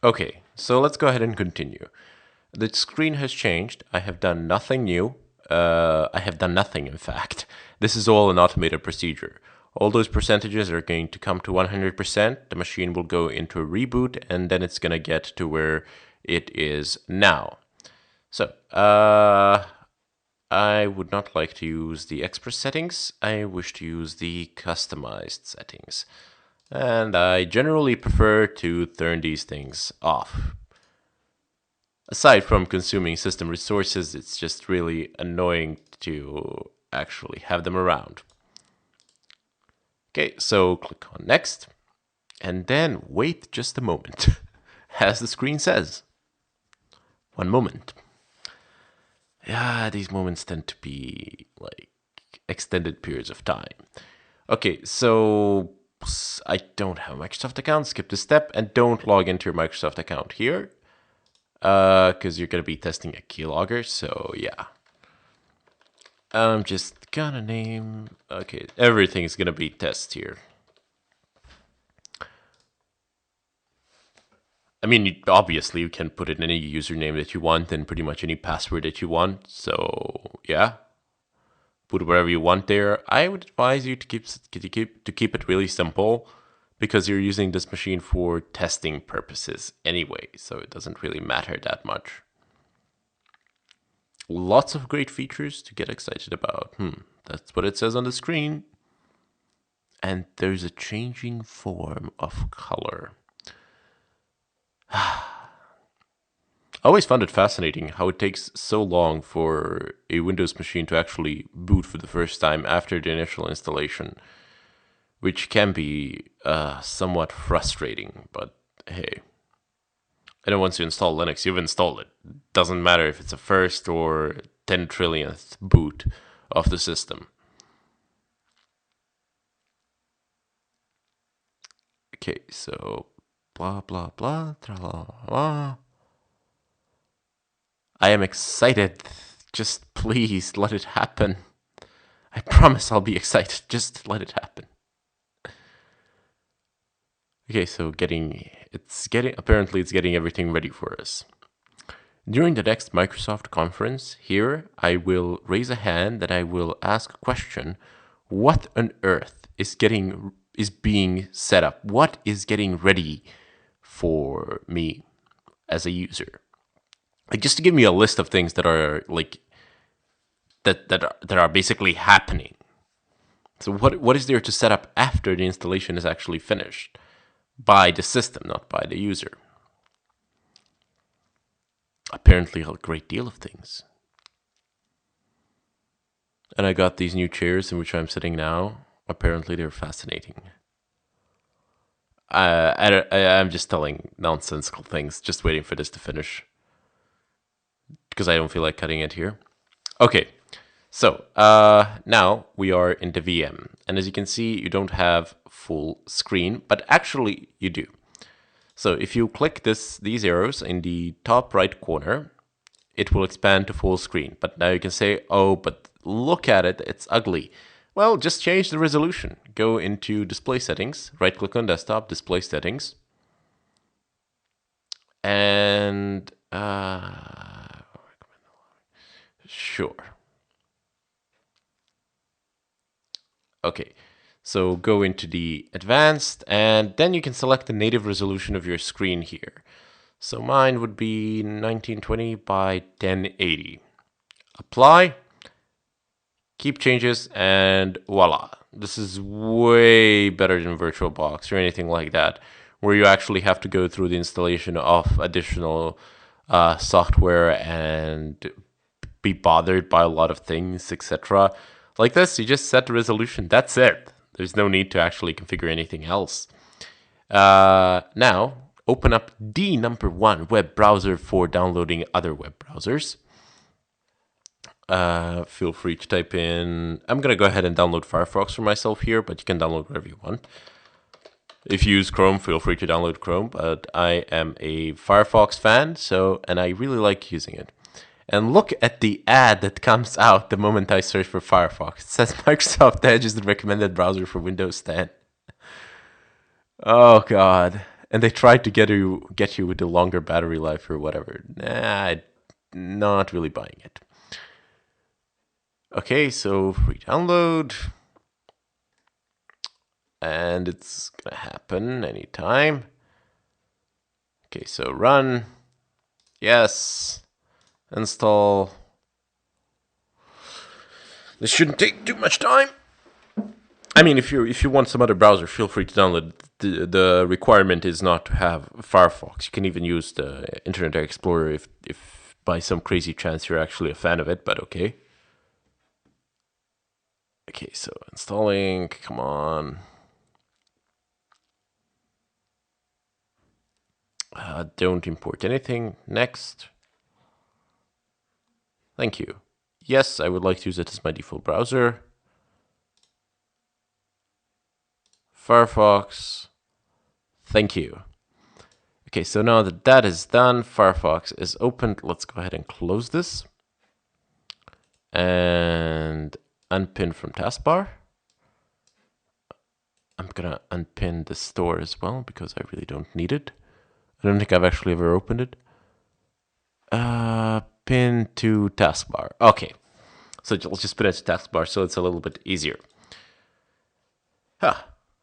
Okay, so let's go ahead and continue. The screen has changed. I have done nothing new. I have done nothing, in fact. This is all an automated procedure. All those percentages are going to come to 100%. The machine will go into a reboot, and then it's going to get to where it is now. So, I would not like to use the express settings. I wish to use the customized settings. And I generally prefer to turn these things off. Aside from consuming system resources, it's just really annoying to actually have them around. Okay, so click on next, and then wait just a moment, as the screen says. One moment. Yeah, these moments tend to be like extended periods of time. Okay, so I don't have a Microsoft account. Skip this step and don't log into your Microsoft account here, because you're going to be testing a keylogger. So yeah, I'm just gonna name. Okay, everything's gonna be test here. I mean, obviously you can put in any username that you want and pretty much any password that you want. So yeah, put whatever you want there. I would advise you to keep it really simple, because you're using this machine for testing purposes anyway, so it doesn't really matter that much. Lots of great features to get excited about. That's what it says on the screen. And there's a changing form of color. I always found it fascinating how it takes so long for a Windows machine to actually boot for the first time after the initial installation, which can be somewhat frustrating, but hey. And then once you install Linux, you've installed it. Doesn't matter if it's a first or 10 trillionth boot of the system. Okay, so blah, blah, blah, tra la la. I am excited. Just please let it happen. I promise I'll be excited. Just let it happen. Okay, so apparently it's getting everything ready for us. During the next Microsoft conference here, I will raise a hand that I will ask a question. What on earth is being set up? What is getting ready for me as a user? Like, just to give me a list of things that are like that are basically happening. So what is there to set up after the installation is actually finished? By the system, not by the user. Apparently a great deal of things. And I got these new chairs in which I'm sitting now. Apparently they're fascinating. I'm just telling nonsensical things, just waiting for this to finish, because I don't feel like cutting it here. Okay, so now we are in the VM. And as you can see, you don't have full screen, but actually you do. So if you click these arrows in the top right corner, it will expand to full screen. But now you can say, oh, but look at it, it's ugly. Well, just change the resolution. Go into display settings, right click on desktop, display settings. And sure. Okay, so go into the advanced, and then you can select the native resolution of your screen here. So mine would be 1920 by 1080. Apply, keep changes, and voila. This is way better than VirtualBox or anything like that, where you actually have to go through the installation of additional software and be bothered by a lot of things, etc. Like this, you just set the resolution. That's it. There's no need to actually configure anything else. Now, open up the #1 web browser for downloading other web browsers. Feel free to type in... I'm going to go ahead and download Firefox for myself here, but you can download whatever you want. If you use Chrome, feel free to download Chrome, but I am a Firefox fan, and I really like using it. And look at the ad that comes out the moment I search for Firefox. It says Microsoft Edge is the recommended browser for Windows 10. Oh, God. and they tried to get you with the longer battery life or whatever. Nah, not really buying it. Okay, so free download. And it's gonna happen anytime. Okay, so run. Yes. Install. This shouldn't take too much time. I mean, if you want some other browser, feel free to download. The requirement is not to have Firefox. You can even use the Internet Explorer if by some crazy chance you're actually a fan of it, but okay. Okay, so installing, come on. Don't import anything. Next. Thank you. Yes, I would like to use it as my default browser. Firefox. Thank you. Okay, so now that that is done, Firefox is opened. Let's go ahead and close this. And unpin from taskbar. I'm gonna unpin the store as well because I really don't need it. I don't think I've actually ever opened it. Pin to taskbar. Okay, so let's just pin it to taskbar so it's a little bit easier.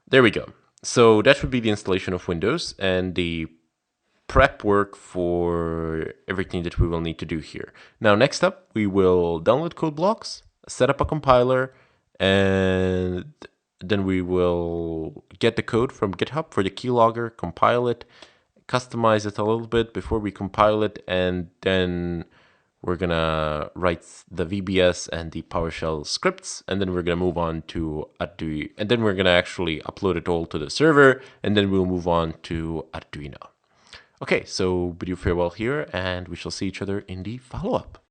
There we go. So that would be the installation of Windows and the prep work for everything that we will need to do here. Now, next up, we will download code blocks, set up a compiler, and then we will get the code from GitHub for the keylogger, compile it, customize it a little bit before we compile it, and then we're gonna write the VBS and the PowerShell scripts, and then we're gonna move on to Arduino, and then we're gonna actually upload it all to the server, and then we'll move on to Arduino. Okay, so bid you farewell here, and we shall see each other in the follow-up.